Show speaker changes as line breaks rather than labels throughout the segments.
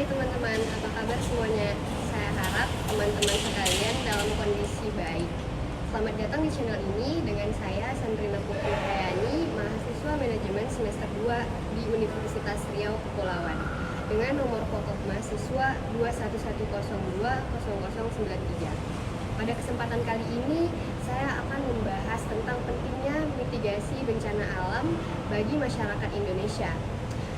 teman-teman, apa kabar semuanya? Saya harap teman-teman sekalian dalam kondisi baik. Selamat datang di channel ini dengan saya Sandrina Putri Hayani, mahasiswa manajemen semester 2 di Universitas Riau Kepulauan dengan nomor pokok mahasiswa 211020093. Pada kesempatan kali ini, saya akan membahas tentang pentingnya mitigasi bencana alam bagi masyarakat Indonesia.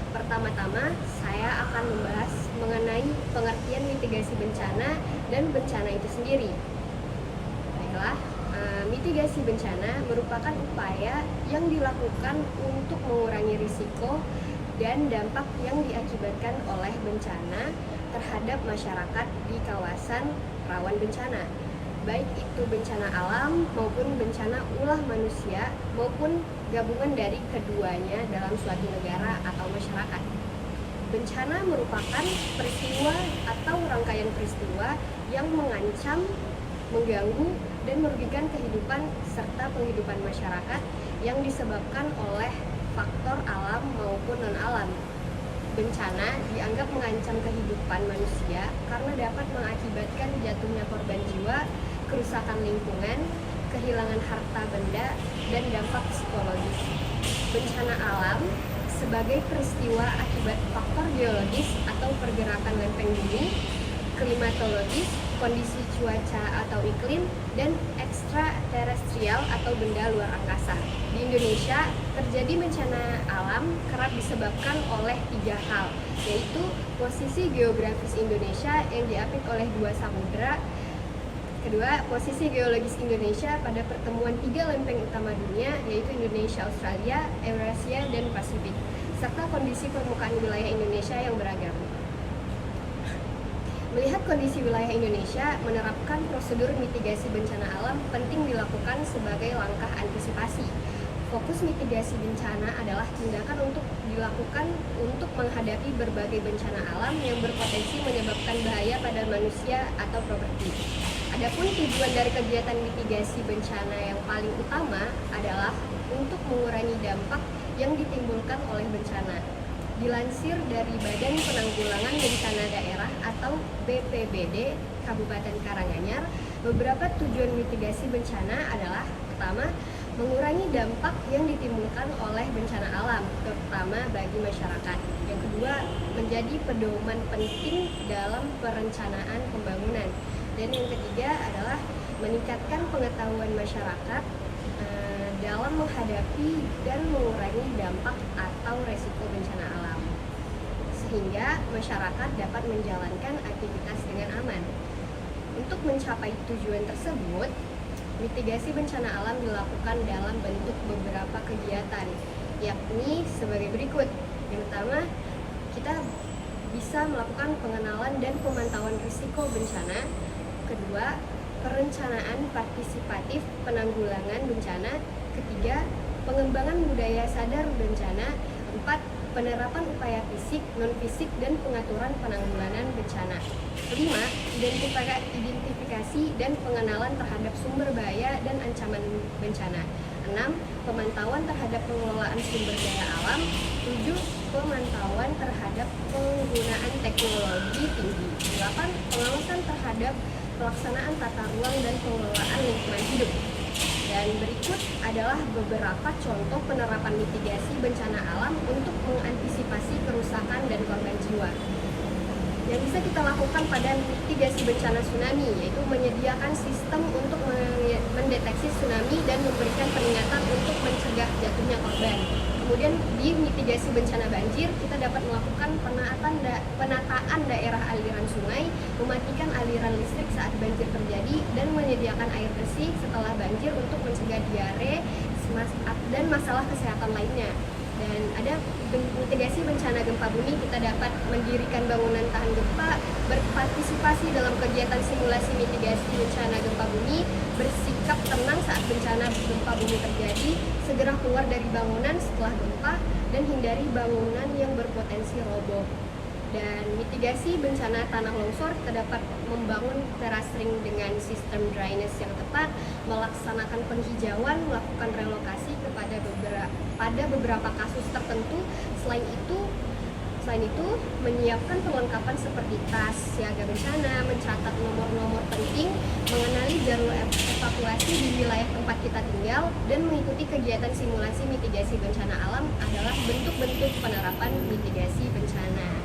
Pertama-tama, saya akan membahas mengenai pengertian mitigasi bencana dan bencana itu sendiri. Baiklah, mitigasi bencana merupakan upaya yang dilakukan untuk mengurangi risiko dan dampak yang diakibatkan oleh bencana terhadap masyarakat di kawasan rawan bencana, baik itu bencana alam maupun bencana ulah manusia maupun gabungan dari keduanya dalam suatu negara atau masyarakat. Bencana merupakan peristiwa atau rangkaian peristiwa yang mengancam, mengganggu, dan merugikan kehidupan serta penghidupan masyarakat yang disebabkan oleh faktor alam maupun non-alam. Bencana dianggap mengancam kehidupan manusia karena dapat mengakibatkan jatuhnya korban jiwa, kerusakan lingkungan, kehilangan harta benda, dan dampak psikologis. Bencana alam sebagai peristiwa akibat faktor geologis atau pergerakan lempeng bumi, klimatologis, kondisi cuaca atau iklim, dan ekstraterestrial atau benda luar angkasa. Di Indonesia, terjadi bencana alam kerap disebabkan oleh 3 hal, yaitu posisi geografis Indonesia yang diapit oleh 2 samudra. Kedua, posisi geologis Indonesia pada pertemuan 3 lempeng utama dunia, yaitu Indonesia, Australia, Eurasia, dan Pasifik, serta kondisi permukaan wilayah Indonesia yang beragam. Melihat kondisi wilayah Indonesia, menerapkan prosedur mitigasi bencana alam penting dilakukan sebagai langkah antisipasi. Fokus mitigasi bencana adalah tindakan untuk dilakukan untuk menghadapi berbagai bencana alam yang berpotensi menyebabkan bahaya pada manusia atau properti. Adapun tujuan dari kegiatan mitigasi bencana yang paling utama adalah untuk mengurangi dampak yang ditimbulkan oleh bencana. Dilansir dari Badan Penanggulangan Bencana Daerah atau BPBD Kabupaten Karanganyar, beberapa tujuan mitigasi bencana adalah: pertama, mengurangi dampak yang ditimbulkan oleh bencana alam, terutama bagi masyarakat. Yang kedua, menjadi pedoman penting dalam perencanaan pembangunan. Dan yang ketiga adalah meningkatkan pengetahuan masyarakat dalam menghadapi dan mengurangi dampak atau resiko bencana alam, sehingga masyarakat dapat menjalankan aktivitas dengan aman. Untuk mencapai tujuan tersebut, mitigasi bencana alam dilakukan dalam bentuk beberapa kegiatan, yakni sebagai berikut. Yang pertama, kita bisa melakukan pengenalan dan pemantauan risiko bencana. Kedua, perencanaan partisipatif penanggulangan bencana. Ketiga, pengembangan budaya sadar bencana. 4. Penerapan upaya fisik, non-fisik, dan pengaturan penanggulangan bencana. 5. Identifikasi dan pengenalan terhadap sumber bahaya dan ancaman bencana. 6. Pemantauan terhadap pengelolaan sumber daya alam. 7. Pemantauan terhadap penggunaan teknologi tinggi. 8. Pengawasan terhadap pelaksanaan tata ruang dan pengelolaan lingkungan hidup. Dan berikut adalah beberapa contoh penerapan mitigasi bencana alam untuk mengantisipasi kerusakan dan korban jiwa. Yang bisa kita lakukan pada mitigasi bencana tsunami, yaitu menyediakan sistem untuk mendeteksi tsunami dan memberikan peringatan untuk mencegah jatuhnya korban. Kemudian di mitigasi bencana banjir, kita dapat melakukan penataan daerah aliran sungai, mematikan aliran listrik saat banjir terjadi, dan menyediakan air bersih setelah banjir untuk mencegah diare dan masalah kesehatan lainnya. Dan ada mitigasi bencana gempa bumi, kita dapat mendirikan bangunan tahan gempa, berpartisipasi dalam kegiatan simulasi mitigasi bencana gempa bumi, bersikap tenang saat bencana gempa bumi terjadi, segera keluar dari bangunan setelah gempa, dan hindari bangunan yang berpotensi roboh. Dan mitigasi bencana tanah longsor, kita dapat membangun terasering dengan sistem drainase yang tepat, melaksanakan penghijauan, melakukan relokasi pada beberapa kasus tertentu. Selain itu, Selain itu, menyiapkan perlengkapan seperti tas siaga bencana, mencatat nomor-nomor penting, mengenali jalur evakuasi di wilayah tempat kita tinggal, dan mengikuti kegiatan simulasi mitigasi bencana alam adalah bentuk-bentuk penerapan mitigasi bencana.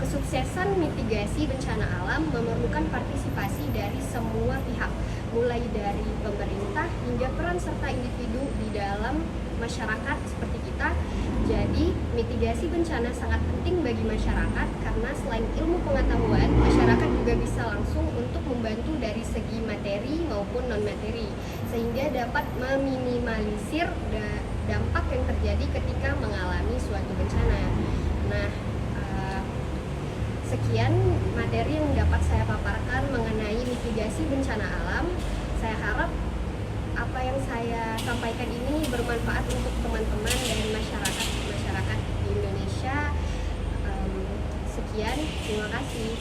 Kesuksesan mitigasi bencana alam memerlukan partisipasi dari semua pihak, mulai dari pemerintah hingga peran serta individu di dalam masyarakat seperti kita. Jadi, mitigasi bencana sangat penting bagi masyarakat karena selain ilmu pengetahuan, masyarakat juga bisa langsung untuk membantu dari segi materi maupun non-materi, sehingga dapat meminimalisir dampak yang terjadi ketika mengalami suatu bencana. Nah, sekian materi yang dapat saya paparkan mengenai mitigasi bencana alam. Saya harap apa yang saya sampaikan ini bermanfaat untuk teman-teman dan masyarakat di Indonesia. Sekian, terima kasih.